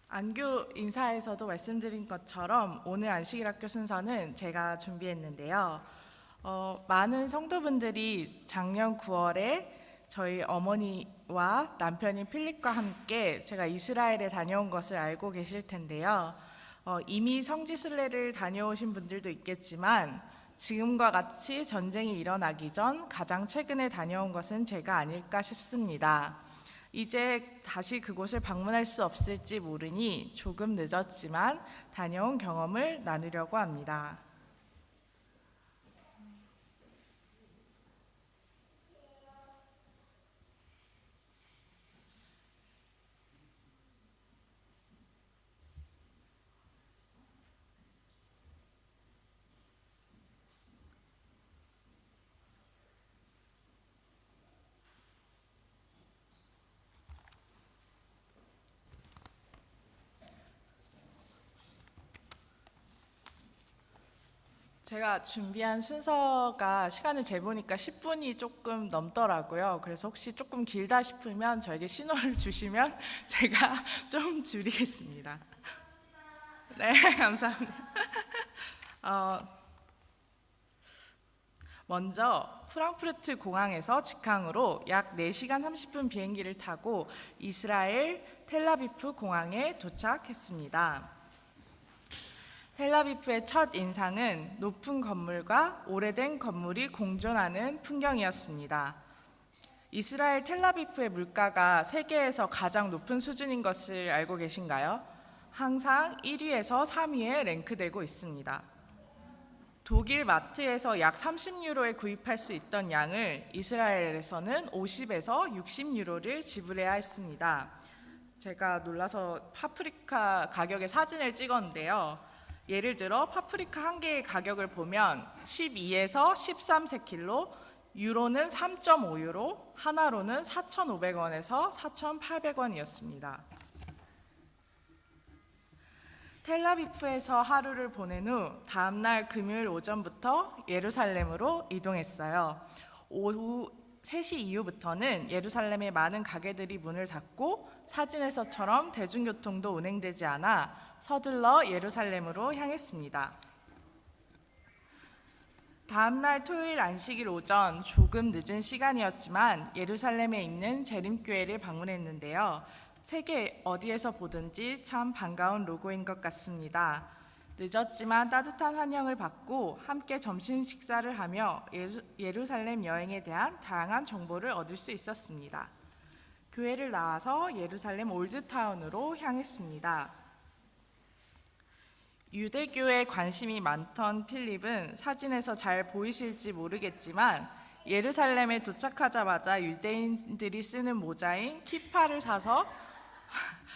안교 인사에서도 말씀드린 것처럼 오늘 안식일학교 순서는 제가 준비했는데요. 많은 성도분들이 작년 9월에 저희 어머니와 남편인 필립과 함께 제가 이스라엘에 다녀온 것을 알고 계실 텐데요. 이미 성지순례를 다녀오신 분들도 있겠지만 지금과 같이 전쟁이 일어나기 전 가장 최근에 다녀온 것은 제가 아닐까 싶습니다. 이제 다시 그곳을 방문할 수 없을지 모르니 조금 늦었지만 다녀온 경험을 나누려고 합니다. 제가 준비한 순서가 시간을 재보니까 10분이 조금 넘더라고요. 그래서 혹시 조금 길다 싶으면 저에게 신호를 주시면 제가 좀 줄이겠습니다. 네, 감사합니다. 먼저 프랑크푸르트 공항에서 직항으로 약 4시간 30분 비행기를 타고 이스라엘 텔아비프 공항에 도착했습니다. 텔아비프의 첫 인상은 높은 건물과 오래된 건물이 공존하는 풍경이었습니다. 이스라엘 텔아비프의 물가가 세계에서 가장 높은 수준인 것을 알고 계신가요? 항상 1위에서 3위에 랭크되고 있습니다. 독일 마트에서 약 30유로에 구입할 수 있던 양을 이스라엘에서는 50에서 60유로를 지불해야 했습니다. 제가 놀라서 파프리카 가격의 사진을 찍었는데요. 예를 들어 파프리카 한 개의 가격을 보면 12에서 13세킬로, 유로는 3.5유로, 하나로는 4,500원에서 4,800원이었습니다. 텔아비프에서 하루를 보낸 후 다음날 금요일 오전부터 예루살렘으로 이동했어요. 오후 3시 이후부터는 예루살렘의 많은 가게들이 문을 닫고 사진에서처럼 대중교통도 운행되지 않아 서둘러 예루살렘으로 향했습니다. 다음날 토요일 안식일 오전 조금 늦은 시간이었지만 예루살렘에 있는 재림교회를 방문했는데요. 세계 어디에서 보든지 참 반가운 로고인 것 같습니다. 늦었지만 따뜻한 환영을 받고 함께 점심 식사를 하며 예루살렘 여행에 대한 다양한 정보를 얻을 수 있었습니다. 교회를 나와서 예루살렘 올드타운으로 향했습니다. 유대교에 관심이 많던 필립은 사진에서 잘 보이실지 모르겠지만 예루살렘에 도착하자마자 유대인들이 쓰는 모자인 키파를 사서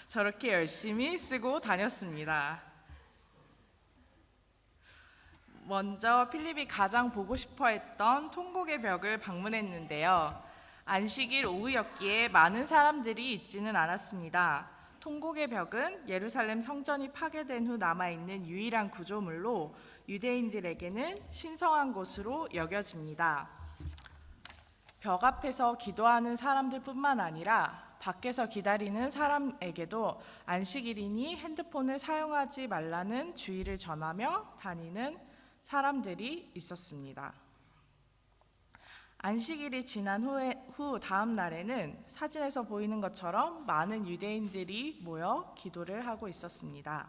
저렇게 열심히 쓰고 다녔습니다. 먼저 필립이 가장 보고 싶어 했던 통곡의 벽을 방문했는데요. 안식일 오후였기에 많은 사람들이 있지는 않았습니다. 통곡의 벽은 예루살렘 성전이 파괴된 후 남아있는 유일한 구조물로 유대인들에게는 신성한 곳으로 여겨집니다. 벽 앞에서 기도하는 사람들뿐만 아니라 밖에서 기다리는 사람에게도 안식일이니 핸드폰을 사용하지 말라는 주의를 전하며 다니는 사람들이 있었습니다. 안식일이 지난 후 다음 날에는 사진에서 보이는 것처럼 많은 유대인들이 모여 기도를 하고 있었습니다.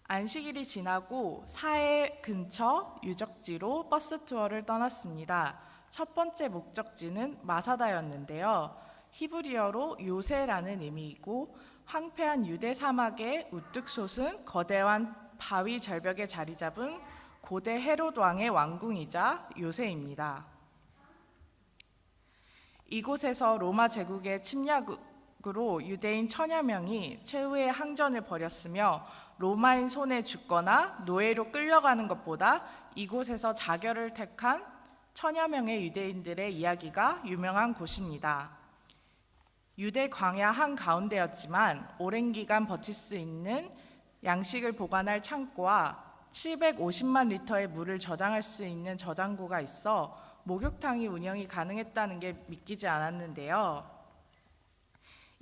안식일이 지나고 사해 근처 유적지로 버스 투어를 떠났습니다. 첫 번째 목적지는 마사다였는데요. 히브리어로 요새라는 의미이고 황폐한 유대 사막에 우뚝 솟은 거대한 바위 절벽에 자리 잡은 고대 헤롯 왕의 왕궁이자 요새입니다. 이곳에서 로마 제국의 침략으로 유대인 1000여 명이 최후의 항전을 벌였으며 로마인 손에 죽거나 노예로 끌려가는 것보다 이곳에서 자결을 택한 1000여 명의 유대인들의 이야기가 유명한 곳입니다. 유대 광야 한가운데였지만 오랜 기간 버틸 수 있는 양식을 보관할 창고와 750만 리터의 물을 저장할 수 있는 저장고가 있어 목욕탕이 운영이 가능했다는 게 믿기지 않았는데요.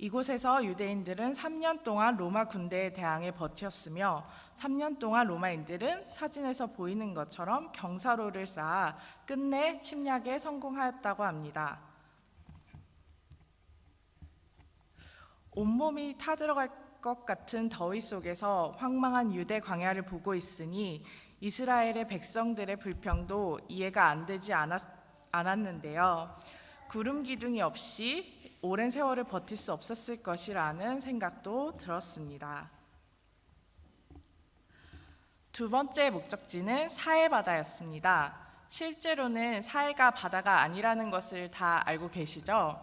이곳에서 유대인들은 3년 동안 로마 군대에 대항해 버텼으며 3년 동안 로마인들은 사진에서 보이는 것처럼 경사로를 쌓아 끝내 침략에 성공하였다고 합니다. 온몸이 타들어갈 것 같은 더위 속에서 황망한 유대 광야를 보고 있으니 이스라엘의 백성들의 불평도 이해가 안 되지 않았는데요. 구름 기둥이 없이 오랜 세월을 버틸 수 없었을 것이라는 생각도 들었습니다. 두 번째 목적지는 사해 바다였습니다. 실제로는 사해가 바다가 아니라는 것을 다 알고 계시죠?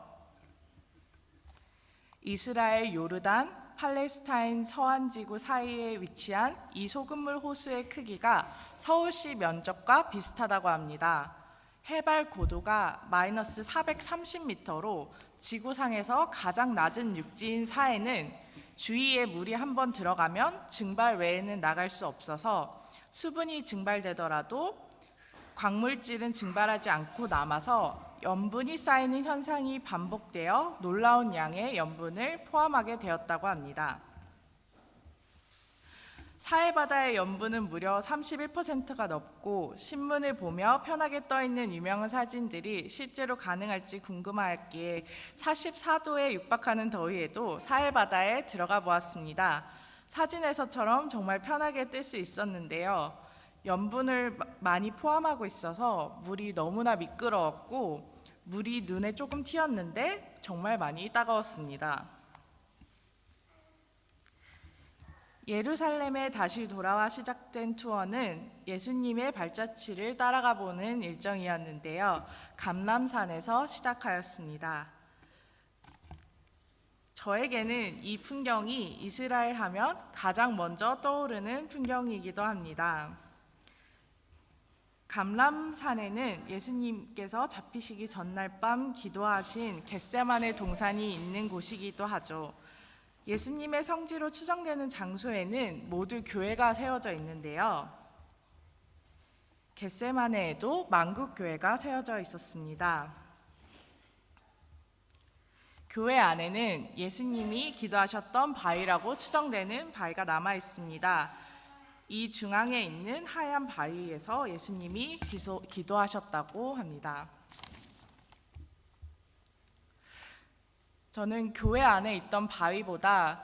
이스라엘 요르단, 팔레스타인 서안지구 사이에 위치한 이 소금물 호수의 크기가 서울시 면적과 비슷하다고 합니다. 해발 고도가 마이너스 430m로 지구상에서 가장 낮은 육지인 사해는 주위에 물이 한번 들어가면 증발 외에는 나갈 수 없어서 수분이 증발되더라도 광물질은 증발하지 않고 남아서 염분이 쌓이는 현상이 반복되어 놀라운 양의 염분을 포함하게 되었다고 합니다. 사해바다의 염분은 무려 31%가 넘고 신문을 보며 편하게 떠있는 유명한 사진들이 실제로 가능할지 궁금하였기에 44도에 육박하는 더위에도 사해바다에 들어가 보았습니다. 사진에서처럼 정말 편하게 뜰 수 있었는데요. 염분을 많이 포함하고 있어서 물이 너무나 미끄러웠고 물이 눈에 조금 튀었는데 정말 많이 따가웠습니다. 예루살렘에 다시 돌아와 시작된 투어는 예수님의 발자취를 따라가 보는 일정이었는데요. 감람산에서 시작하였습니다. 저에게는 이 풍경이 이스라엘 하면 가장 먼저 떠오르는 풍경이기도 합니다. 감람산에는 예수님께서 잡히시기 전날 밤 기도하신 겟세마네 동산이 있는 곳이기도 하죠. 예수님의 성지로 추정되는 장소에는 모두 교회가 세워져 있는데요. 겟세마네에도 만국교회가 세워져 있었습니다. 교회 안에는 예수님이 기도하셨던 바위라고 추정되는 바위가 남아 있습니다. 이 중앙에 있는 하얀 바위에서 예수님이 기도하셨다고 합니다. 저는 교회 안에 있던 바위보다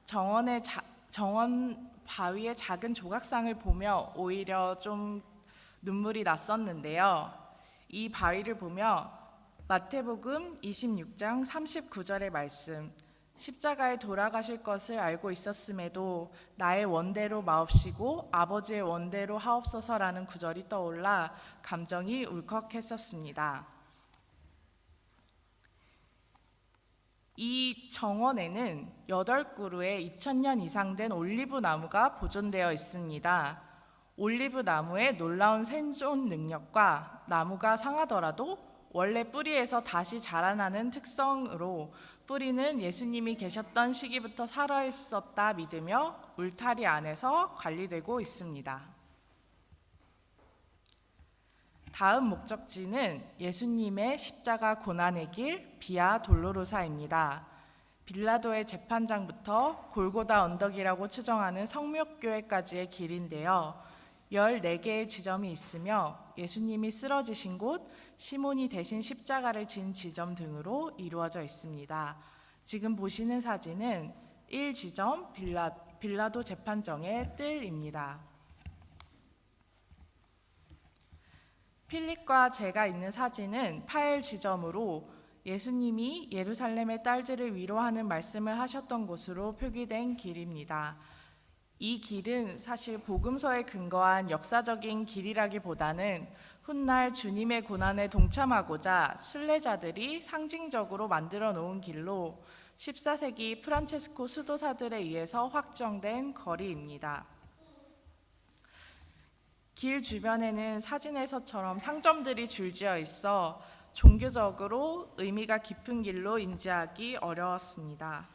정원 바위의 작은 조각상을 보며 오히려 좀 눈물이 났었는데요. 이 바위를 보며 마태복음 26장 39절의 말씀, 십자가에 돌아가실 것을 알고 있었음에도 나의 원대로 마옵시고 아버지의 원대로 하옵소서라는 구절이 떠올라 감정이 울컥했었습니다. 이 정원에는 8그루의 2000년 이상 된 올리브 나무가 보존되어 있습니다. 올리브 나무의 놀라운 생존 능력과 나무가 상하더라도 원래 뿌리에서 다시 자라나는 특성으로 뿌리는 예수님이 계셨던 시기부터 살아있었다 믿으며 울타리 안에서 관리되고 있습니다. 다음 목적지는 예수님의 십자가 고난의 길 비아 돌로로사입니다. 빌라도의 재판장부터 골고다 언덕이라고 추정하는 성묘교회까지의 길인데요. 14개의 지점이 있으며 예수님이 쓰러지신 곳, 시몬이 대신 십자가를 진 지점 등으로 이루어져 있습니다. 지금 보시는 사진은 1지점 빌라도 재판정의 뜰입니다. 필립과 제가 있는 사진은 8지점으로 예수님이 예루살렘의 딸들을 위로하는 말씀을 하셨던 곳으로 표기된 길입니다. 이 길은 사실 복음서에 근거한 역사적인 길이라기보다는 훗날 주님의 고난에 동참하고자 순례자들이 상징적으로 만들어 놓은 길로 14세기 프란체스코 수도사들에 의해서 확정된 거리입니다. 길 주변에는 사진에서처럼 상점들이 줄지어 있어 종교적으로 의미가 깊은 길로 인지하기 어려웠습니다.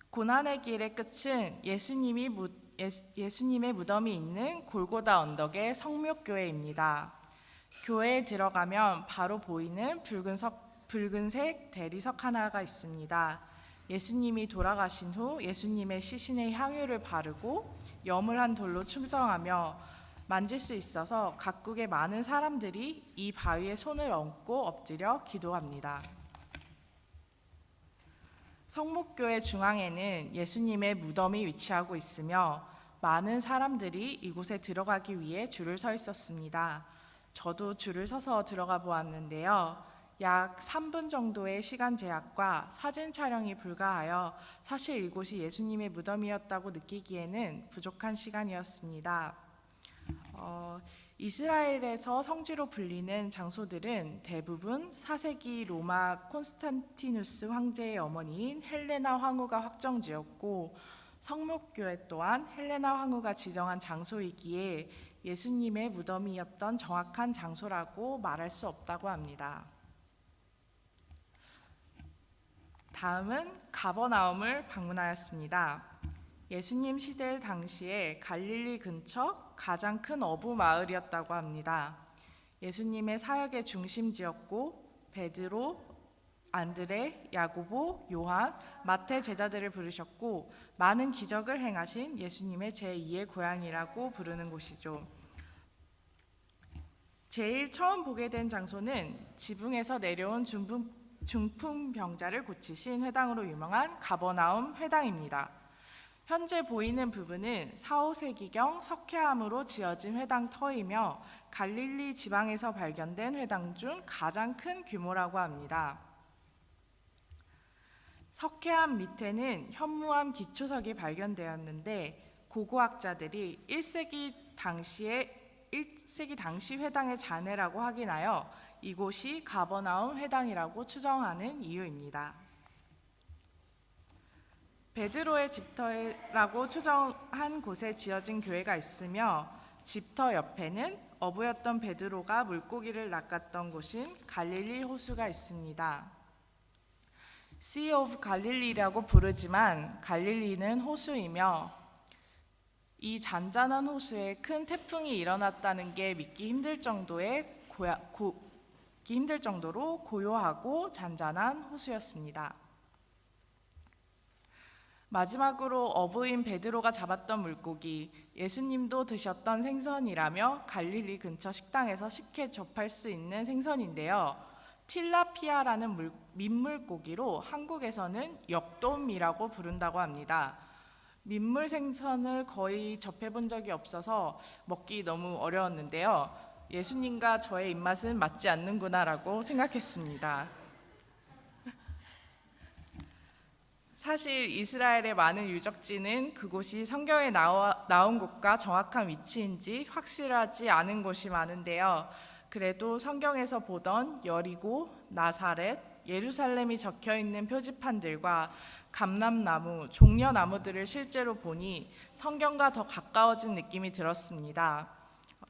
고난의 길의 끝은 예수님의 무덤이 있는 골고다 언덕의 성묘교회입니다. 교회에 들어가면 바로 보이는 붉은 붉은색 대리석 하나가 있습니다. 예수님이 돌아가신 후 예수님의 시신에 향유를 바르고 염을 한 돌로 충성하며 만질 수 있어서 각국의 많은 사람들이 이 바위에 손을 얹고 엎드려 기도합니다. 성목교의 중앙에는 예수님의 무덤이 위치하고 있으며 많은 사람들이 이곳에 들어가기 위해 줄을 서 있었습니다. 저도 줄을 서서 들어가 보았는데요. 약 3분 정도의 시간 제약과 사진 촬영이 불가하여 사실 이곳이 예수님의 무덤이었다고 느끼기에는 부족한 시간이었습니다. 이스라엘에서 성지로 불리는 장소들은 대부분 4세기 로마 콘스탄티누스 황제의 어머니인 헬레나 황후가 확정지었고 성목교회 또한 헬레나 황후가 지정한 장소이기에 예수님의 무덤이었던 정확한 장소라고 말할 수 없다고 합니다. 다음은 가버나움을 방문하였습니다. 예수님 시대 당시에 갈릴리 근처 가장 큰 어부 마을이었다고 합니다. 예수님의 사역의 중심지였고 베드로, 안드레, 야고보, 요한, 마태 제자들을 부르셨고 많은 기적을 행하신 예수님의 제2의 고향이라고 부르는 곳이죠. 제일 처음 보게 된 장소는 지붕에서 내려온 중풍병자를 고치신 회당으로 유명한 가버나움 회당입니다. 현재 보이는 부분은 4, 5세기경 석회암으로 지어진 회당 터이며 갈릴리 지방에서 발견된 회당 중 가장 큰 규모라고 합니다. 석회암 밑에는 현무암 기초석이 발견되었는데 고고학자들이 1세기 당시 회당의 잔해라고 확인하여 이곳이 가버나움 회당이라고 추정하는 이유입니다. 베드로의 집터라고 추정한 곳에 지어진 교회가 있으며 집터 옆에는 어부였던 베드로가 물고기를 낚았던 곳인 갈릴리 호수가 있습니다. Sea of Galilee라고 부르지만 갈릴리는 호수이며 이 잔잔한 호수에 큰 태풍이 일어났다는 게 믿기 힘들 정도로 고요하고 잔잔한 호수였습니다. 마지막으로 어부인 베드로가 잡았던 물고기, 예수님도 드셨던 생선이라며 갈릴리 근처 식당에서 쉽게 접할 수 있는 생선인데요. 틸라피아라는 민물고기로 한국에서는 역돔이라고 부른다고 합니다. 민물 생선을 거의 접해본 적이 없어서 먹기 너무 어려웠는데요. 예수님과 저의 입맛은 맞지 않는구나라고 생각했습니다. 사실 이스라엘의 많은 유적지는 그곳이 성경에 나온 곳과 정확한 위치인지 확실하지 않은 곳이 많은데요. 그래도 성경에서 보던 여리고, 나사렛, 예루살렘이 적혀있는 표지판들과 감람나무, 종려나무들을 실제로 보니 성경과 더 가까워진 느낌이 들었습니다.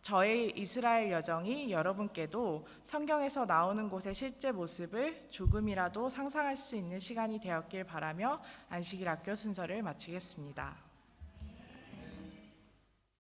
저의 이스라엘 여정이 여러분께도 성경에서 나오는 곳의 실제 모습을 조금이라도 상상할 수 있는 시간이 되었길 바라며 안식일 학교 순서를 마치겠습니다.